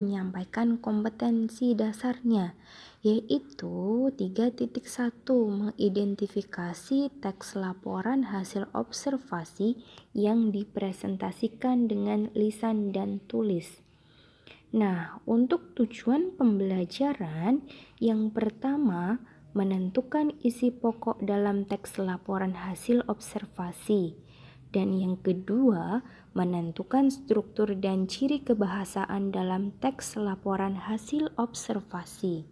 menyampaikan kompetensi dasarnya, yaitu 3.1 mengidentifikasi teks laporan hasil observasi yang dipresentasikan dengan lisan dan tulis. Nah, untuk tujuan pembelajaran, yang pertama, menentukan isi pokok dalam teks laporan hasil observasi. Dan yang kedua, menentukan struktur dan ciri kebahasaan dalam teks laporan hasil observasi.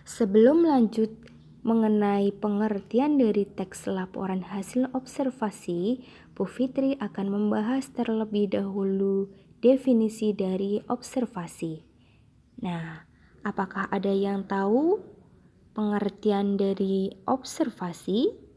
Sebelum lanjut mengenai pengertian dari teks laporan hasil observasi, Bu Fitri akan membahas terlebih dahulu definisi dari observasi. Nah, apakah ada yang tahu pengertian dari observasi?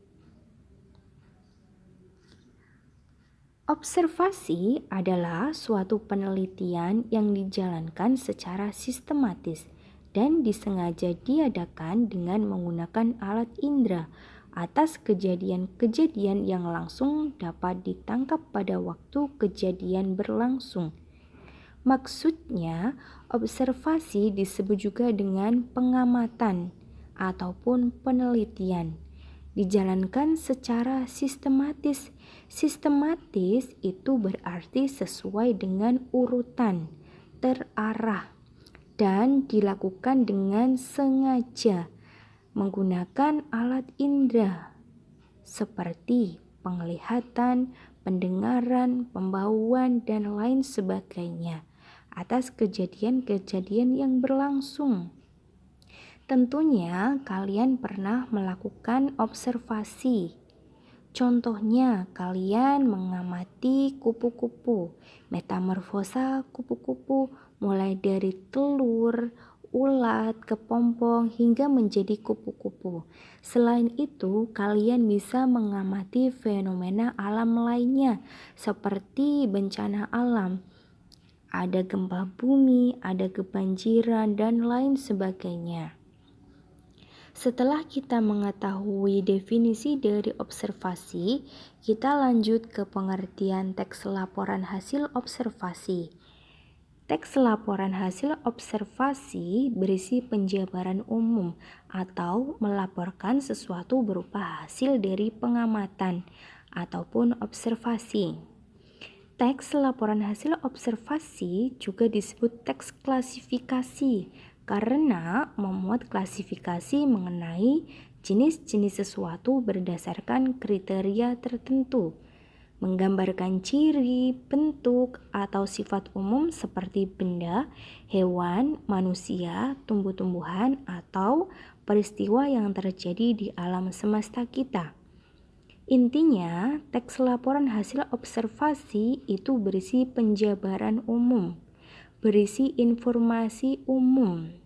Observasi adalah suatu penelitian yang dijalankan secara sistematis dan disengaja diadakan dengan menggunakan alat indera atas kejadian-kejadian yang langsung dapat ditangkap pada waktu kejadian berlangsung. Maksudnya, observasi disebut juga dengan pengamatan ataupun penelitian. Dijalankan secara sistematis. Sistematis itu berarti sesuai dengan urutan, terarah, dan dilakukan dengan sengaja menggunakan alat indera seperti penglihatan, pendengaran, pembauan, dan lain sebagainya atas kejadian-kejadian yang berlangsung. Tentunya kalian pernah melakukan observasi. Contohnya, kalian mengamati kupu-kupu, metamorfosa kupu-kupu mulai dari telur, ulat, kepompong hingga menjadi kupu-kupu. Selain itu, kalian bisa mengamati fenomena alam lainnya seperti bencana alam. Ada gempa bumi, ada kebanjiran, dan lain sebagainya. Setelah kita mengetahui definisi dari observasi, kita lanjut ke pengertian teks laporan hasil observasi. Teks laporan hasil observasi berisi penjabaran umum atau melaporkan sesuatu berupa hasil dari pengamatan ataupun observasi. Teks laporan hasil observasi juga disebut teks klasifikasi karena memuat klasifikasi mengenai jenis-jenis sesuatu berdasarkan kriteria tertentu, menggambarkan ciri, bentuk, atau sifat umum seperti benda, hewan, manusia, tumbuh-tumbuhan, atau peristiwa yang terjadi di alam semesta kita. Intinya, teks laporan hasil observasi itu berisi penjabaran umum, berisi informasi umum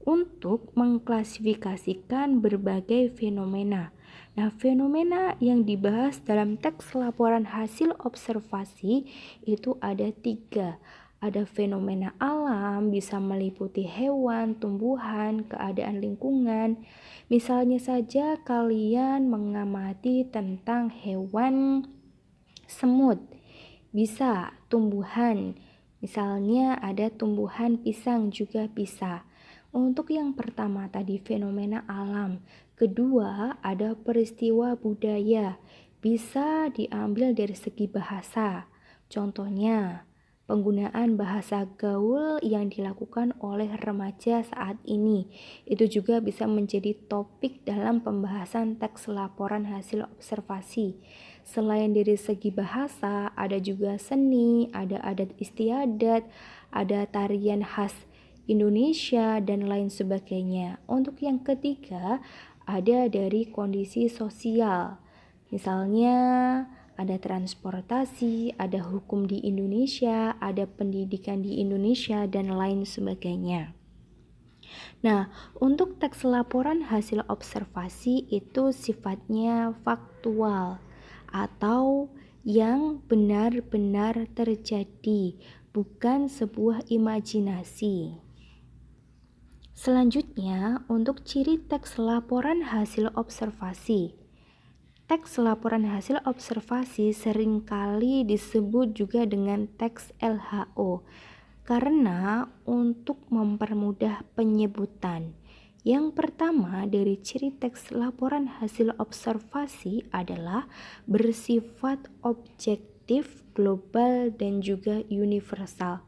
untuk mengklasifikasikan berbagai fenomena. Nah, fenomena yang dibahas dalam teks laporan hasil observasi itu ada 3. Ada fenomena alam, bisa meliputi hewan, tumbuhan, keadaan lingkungan. Misalnya saja kalian mengamati tentang hewan semut, bisa tumbuhan. Misalnya ada tumbuhan pisang juga bisa. Untuk yang pertama tadi fenomena alam. Kedua ada peristiwa budaya. Bisa diambil dari segi bahasa. Contohnya penggunaan bahasa gaul yang dilakukan oleh remaja saat ini. Itu juga bisa menjadi topik dalam pembahasan teks laporan hasil observasi. Selain dari segi bahasa, ada juga seni, ada adat istiadat, ada tarian khas Indonesia, dan lain sebagainya. Untuk yang ketiga, ada dari kondisi sosial. Misalnya, ada transportasi, ada hukum di Indonesia, ada pendidikan di Indonesia, dan lain sebagainya. Nah, untuk teks laporan hasil observasi itu sifatnya faktual atau yang benar-benar terjadi, bukan sebuah imajinasi. Selanjutnya, untuk ciri teks laporan hasil observasi. Teks laporan hasil observasi seringkali disebut juga dengan teks LHO. karena untuk mempermudah penyebutan. Yang pertama dari ciri teks laporan hasil observasi adalah bersifat objektif, global, dan juga universal.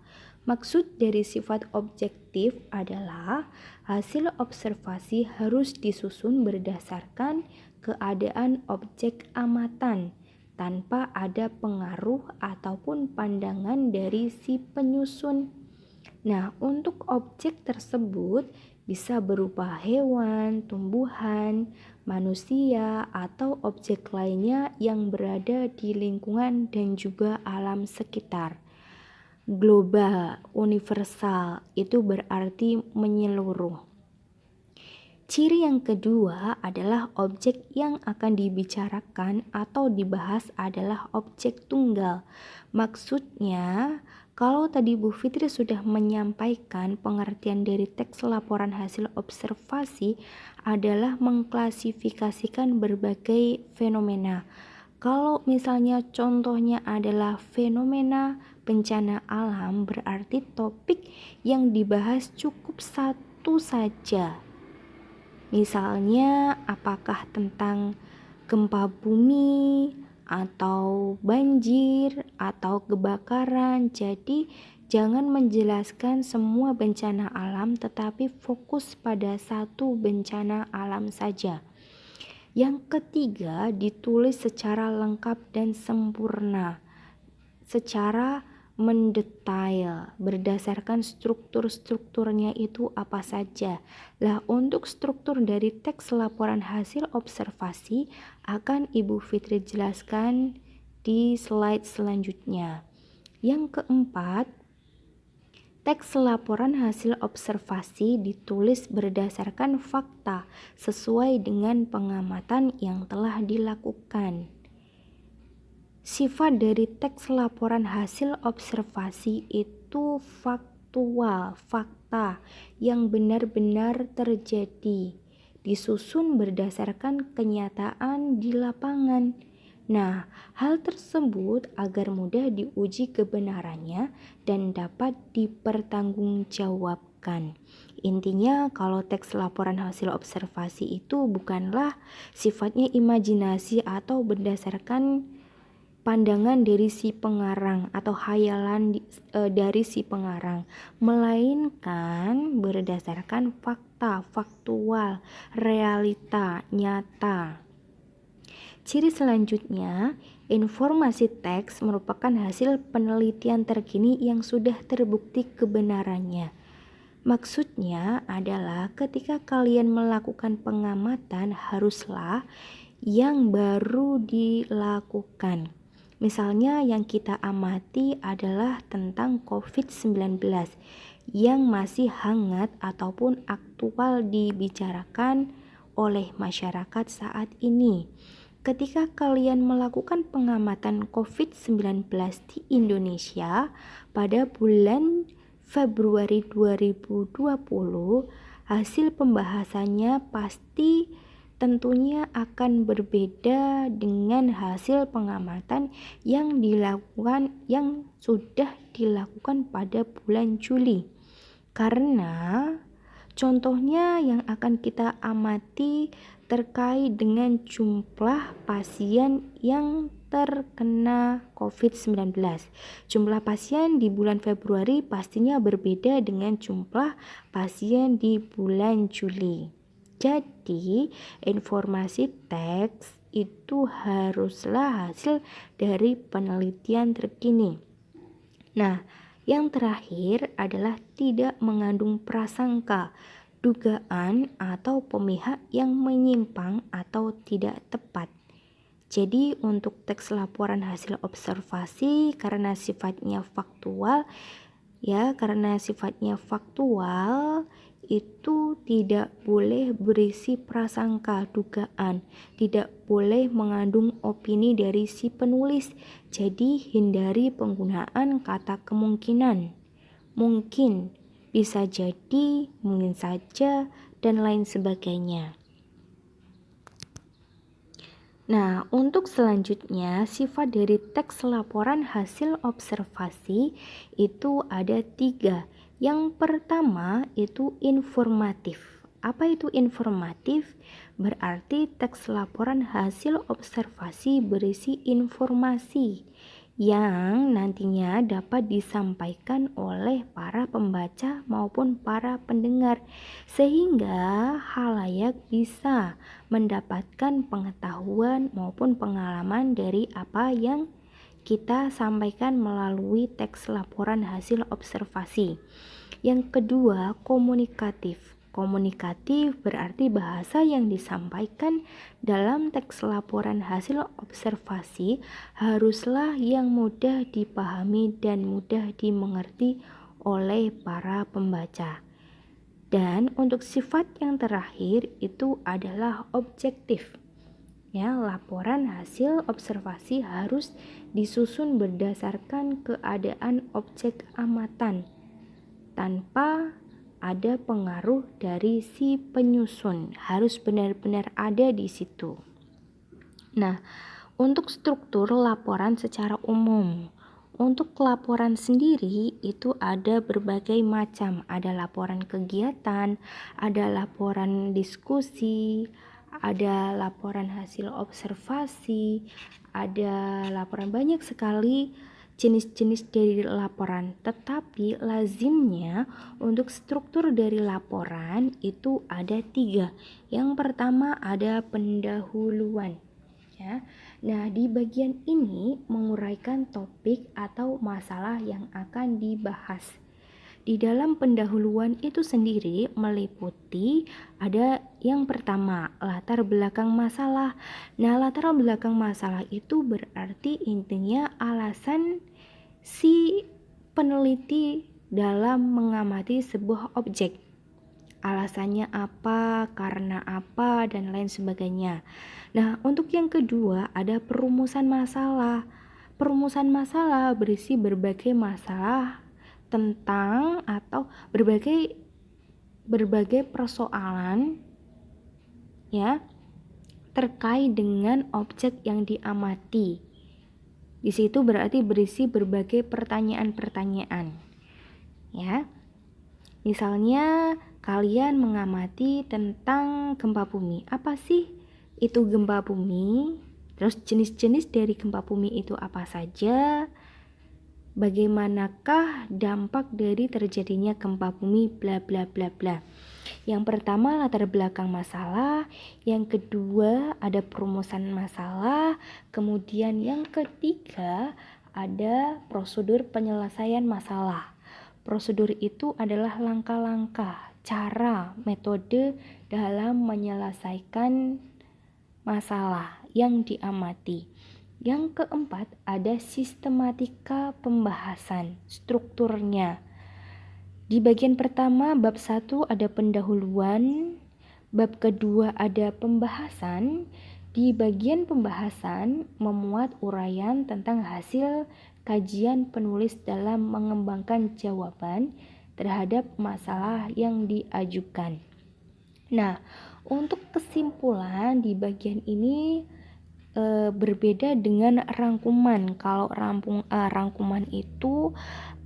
Maksud dari sifat objektif adalah hasil observasi harus disusun berdasarkan keadaan objek amatan tanpa ada pengaruh ataupun pandangan dari si penyusun. Nah, untuk objek tersebut bisa berupa hewan, tumbuhan, manusia, atau objek lainnya yang berada di lingkungan dan juga alam sekitar. Global, universal, itu berarti menyeluruh. Ciri yang kedua adalah objek yang akan dibicarakan atau dibahas adalah objek tunggal. Maksudnya, kalau tadi Bu Fitri sudah menyampaikan pengertian dari teks laporan hasil observasi adalah mengklasifikasikan berbagai fenomena. Kalau misalnya contohnya adalah fenomena bencana alam, berarti topik yang dibahas cukup satu saja. Misalnya apakah tentang gempa bumi atau banjir atau kebakaran. Jadi jangan menjelaskan semua bencana alam tetapi fokus pada satu bencana alam saja. Yang ketiga, ditulis secara lengkap dan sempurna, secara mendetail berdasarkan strukturnya itu apa saja. Lah, untuk struktur dari teks laporan hasil observasi akan Ibu Fitri jelaskan di slide selanjutnya. Yang keempat, teks laporan hasil observasi ditulis berdasarkan fakta sesuai dengan pengamatan yang telah dilakukan. Sifat dari teks laporan hasil observasi itu faktual, fakta yang benar-benar terjadi, disusun berdasarkan kenyataan di lapangan. Nah, hal tersebut agar mudah diuji kebenarannya dan dapat dipertanggungjawabkan. Intinya, kalau teks laporan hasil observasi itu bukanlah sifatnya imajinasi atau berdasarkan pandangan dari si pengarang atau hayalan dari si pengarang, melainkan berdasarkan fakta, faktual, realita, nyata. Ciri selanjutnya, informasi teks merupakan hasil penelitian terkini yang sudah terbukti kebenarannya. Maksudnya adalah ketika kalian melakukan pengamatan haruslah yang baru dilakukan. Misalnya yang kita amati adalah tentang COVID-19 yang masih hangat ataupun aktual dibicarakan oleh masyarakat saat ini. Ketika kalian melakukan pengamatan COVID-19 di Indonesia pada bulan Februari 2020, hasil pembahasannya pasti tentunya akan berbeda dengan hasil pengamatan yang sudah dilakukan pada bulan Juli. Karena contohnya yang akan kita amati terkait dengan jumlah pasien yang terkena COVID-19. Jumlah pasien di bulan Februari pastinya berbeda dengan jumlah pasien di bulan Juli. Jadi, informasi teks itu haruslah hasil dari penelitian terkini. Nah, yang terakhir adalah tidak mengandung prasangka, dugaan, atau pemihak yang menyimpang atau tidak tepat. Jadi, untuk teks laporan hasil observasi karena sifatnya faktual, itu tidak boleh berisi prasangka, dugaan, tidak boleh mengandung opini dari si penulis. Jadi hindari penggunaan kata kemungkinan, mungkin, bisa jadi, mungkin saja, dan lain sebagainya. Nah, untuk selanjutnya, sifat dari teks laporan hasil observasi itu ada 3. Yang pertama itu informatif. Apa itu informatif? Berarti teks laporan hasil observasi berisi informasi yang nantinya dapat disampaikan oleh para pembaca maupun para pendengar, sehingga halayak bisa mendapatkan pengetahuan maupun pengalaman dari apa yang kita sampaikan melalui teks laporan hasil observasi. Yang kedua, komunikatif. Komunikatif berarti bahasa yang disampaikan dalam teks laporan hasil observasi haruslah yang mudah dipahami dan mudah dimengerti oleh para pembaca. Dan untuk sifat yang terakhir itu adalah objektif. Ya, laporan hasil observasi harus disusun berdasarkan keadaan objek amatan tanpa ada pengaruh dari si penyusun, harus benar-benar ada di situ. Nah, untuk struktur laporan secara umum, untuk laporan sendiri itu ada berbagai macam, ada laporan kegiatan, ada laporan diskusi, ada laporan hasil observasi, ada laporan, banyak sekali jenis-jenis dari laporan. Tetapi lazimnya untuk struktur dari laporan itu ada 3. Yang pertama ada pendahuluan, ya. Nah, di bagian ini menguraikan topik atau masalah yang akan dibahas. Di dalam pendahuluan itu sendiri meliputi ada yang pertama, latar belakang masalah. Nah, latar belakang masalah itu berarti intinya alasan si peneliti dalam mengamati sebuah objek. Alasannya apa, karena apa, dan lain sebagainya. Nah, untuk yang kedua ada perumusan masalah. Perumusan masalah berisi berbagai masalah tentang atau berbagai persoalan, ya, terkait dengan objek yang diamati. Di situ berarti berisi berbagai pertanyaan-pertanyaan, ya. Misalnya kalian mengamati tentang gempa bumi. Apa sih itu gempa bumi? Terus jenis-jenis dari gempa bumi itu apa saja? Bagaimanakah dampak dari terjadinya gempa bumi, bla bla bla bla. Yang pertama latar belakang masalah, yang kedua ada perumusan masalah, kemudian yang ketiga ada prosedur penyelesaian masalah. Prosedur itu adalah langkah-langkah, cara, metode dalam menyelesaikan masalah yang diamati. Yang keempat ada sistematika pembahasan, strukturnya. Di bagian pertama bab 1 ada pendahuluan, bab kedua ada pembahasan. Di bagian pembahasan memuat uraian tentang hasil kajian penulis dalam mengembangkan jawaban terhadap masalah yang diajukan. Nah, untuk kesimpulan di bagian ini berbeda dengan rangkuman. Kalau rangkuman itu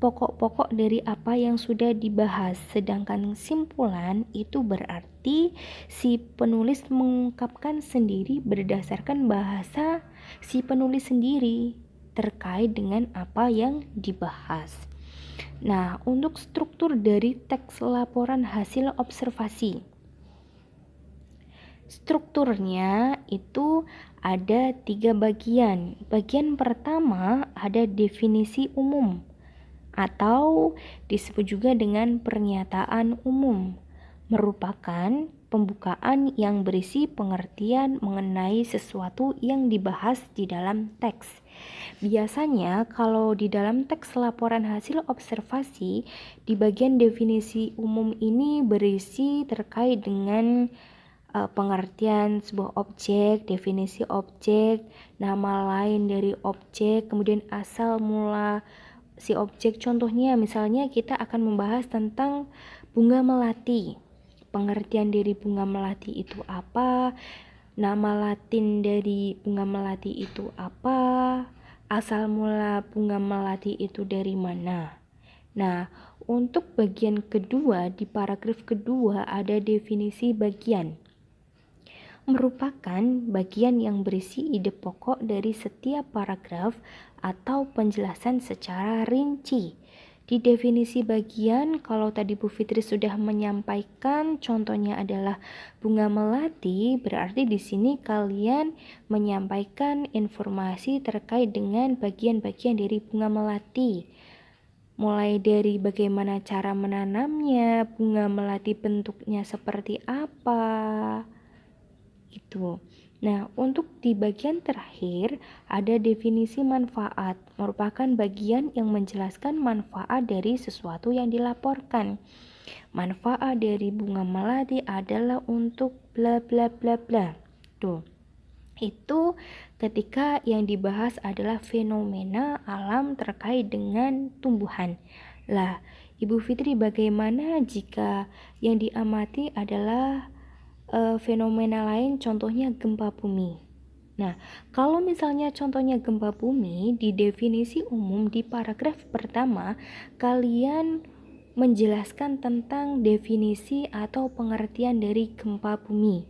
pokok-pokok dari apa yang sudah dibahas, sedangkan simpulan itu berarti si penulis mengungkapkan sendiri berdasarkan bahasa si penulis sendiri terkait dengan apa yang dibahas. Nah, untuk struktur dari teks laporan hasil observasi, strukturnya itu ada 3 bagian. Bagian pertama ada definisi umum atau disebut juga dengan pernyataan umum, merupakan pembukaan yang berisi pengertian mengenai sesuatu yang dibahas di dalam teks. Biasanya kalau di dalam teks laporan hasil observasi, di bagian definisi umum ini berisi terkait dengan pengertian sebuah objek, definisi objek, nama lain dari objek, kemudian asal mula si objek. Contohnya misalnya kita akan membahas tentang bunga melati. Pengertian dari bunga melati itu apa? nama Latin dari bunga melati itu apa, asal mula bunga melati itu dari mana. Nah, untuk bagian kedua, di paragraf kedua ada definisi bagian. Merupakan bagian yang berisi ide pokok dari setiap paragraf atau penjelasan secara rinci. Di definisi bagian, kalau tadi Bu Fitri sudah menyampaikan contohnya adalah bunga melati, berarti di sini kalian menyampaikan informasi terkait dengan bagian-bagian dari bunga melati. Mulai dari bagaimana cara menanamnya, bunga melati bentuknya seperti apa, gitu. Nah, untuk di bagian terakhir ada definisi manfaat, merupakan bagian yang menjelaskan manfaat dari sesuatu yang dilaporkan. Manfaat dari bunga melati adalah untuk bla bla bla bla. Tuh. Itu ketika yang dibahas adalah fenomena alam terkait dengan tumbuhan. Lah, Ibu Fitri, bagaimana jika yang diamati adalah fenomena lain, contohnya gempa bumi? Nah, kalau misalnya contohnya gempa bumi, di definisi umum di paragraf pertama, kalian menjelaskan tentang definisi atau pengertian dari gempa bumi.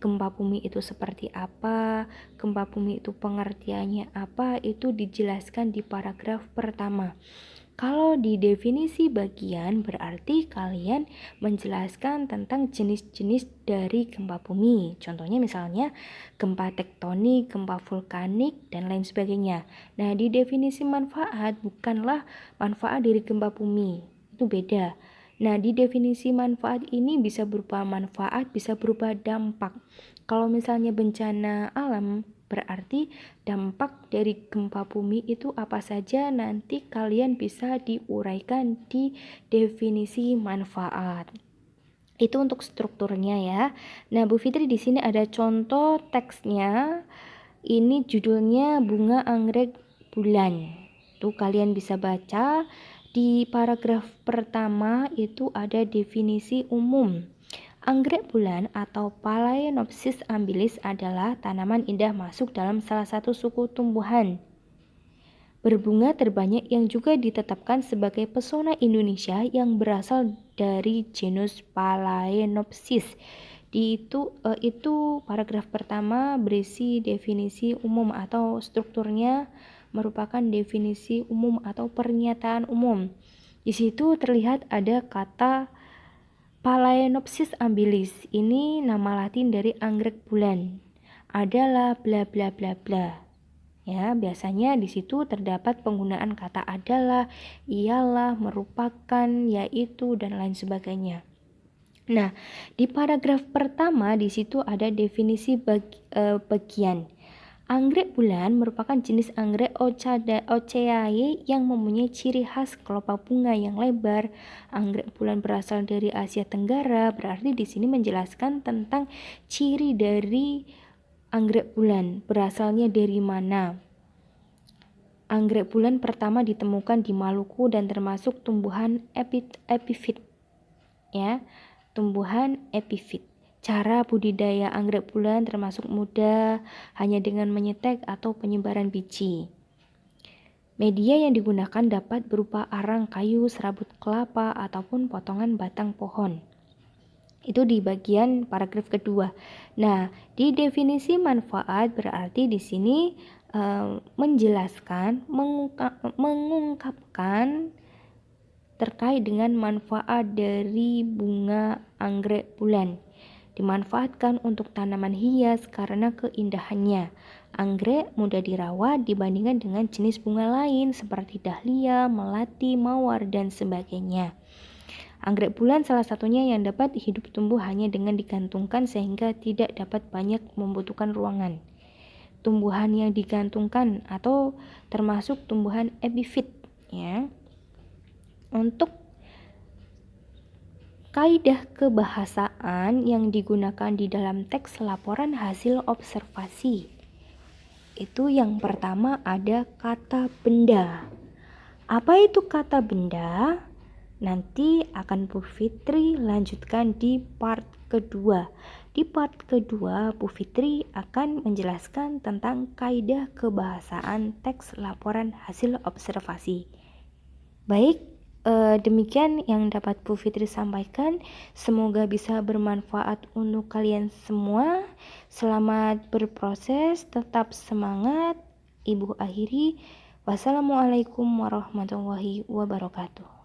Gempa bumi itu seperti apa, gempa bumi itu pengertiannya apa, itu dijelaskan di paragraf pertama. Kalau di definisi bagian berarti kalian menjelaskan tentang jenis-jenis dari gempa bumi. Contohnya misalnya gempa tektonik, gempa vulkanik, dan lain sebagainya. Nah, di definisi manfaat bukanlah manfaat dari gempa bumi. Itu beda. Nah, di definisi manfaat ini bisa berupa manfaat, bisa berupa dampak. Kalau misalnya bencana alam, berarti dampak dari gempa bumi itu apa saja, nanti kalian bisa diuraikan di definisi manfaat. Itu untuk strukturnya ya. Nah, Bu Fitri di sini ada contoh teksnya. Ini judulnya Bunga Anggrek Bulan. Tuh kalian bisa baca di paragraf pertama itu ada definisi umum. Anggrek bulan atau Phalaenopsis ambilis adalah tanaman indah masuk dalam salah satu suku tumbuhan berbunga terbanyak yang juga ditetapkan sebagai pesona Indonesia yang berasal dari genus Phalaenopsis. Itu paragraf pertama berisi definisi umum atau strukturnya merupakan definisi umum atau pernyataan umum. Di situ terlihat ada kata Phalaenopsis ambilis, ini nama Latin dari anggrek bulan, adalah bla bla bla bla. Ya, biasanya di situ terdapat penggunaan kata adalah, ialah, merupakan, yaitu, dan lain sebagainya. Nah, di paragraf pertama di situ ada definisi bagian. Anggrek bulan merupakan jenis anggrek Oceae yang mempunyai ciri khas kelopak bunga yang lebar. Anggrek bulan berasal dari Asia Tenggara, berarti di sini menjelaskan tentang ciri dari anggrek bulan, berasalnya dari mana. Anggrek bulan pertama ditemukan di Maluku dan termasuk tumbuhan epifit. Ya, tumbuhan epifit. Cara budidaya anggrek bulan termasuk mudah, hanya dengan menyetek atau penyebaran biji. Media yang digunakan dapat berupa arang kayu, serabut kelapa, ataupun potongan batang pohon. Itu di bagian paragraf kedua. Nah, di definisi manfaat berarti di sini menjelaskan, mengungkapkan terkait dengan manfaat dari bunga anggrek bulan. Dimanfaatkan untuk tanaman hias karena keindahannya. Anggrek mudah dirawat dibandingkan dengan jenis bunga lain seperti dahlia, melati, mawar, dan sebagainya. Anggrek bulan salah satunya yang dapat hidup tumbuh hanya dengan digantungkan sehingga tidak dapat banyak membutuhkan ruangan. Tumbuhan yang digantungkan atau termasuk tumbuhan epifit ya. Untuk kaidah kebahasaan yang digunakan di dalam teks laporan hasil observasi. Itu yang pertama ada kata benda. Apa itu kata benda? Nanti akan Bu Fitri lanjutkan di part kedua. Di part kedua, Bu Fitri akan menjelaskan tentang kaidah kebahasaan teks laporan hasil observasi. Baik, demikian yang dapat Bu Fitri sampaikan. Semoga bisa bermanfaat untuk kalian semua. Selamat berproses, tetap semangat. Ibu akhiri. Wassalamualaikum warahmatullahi wabarakatuh.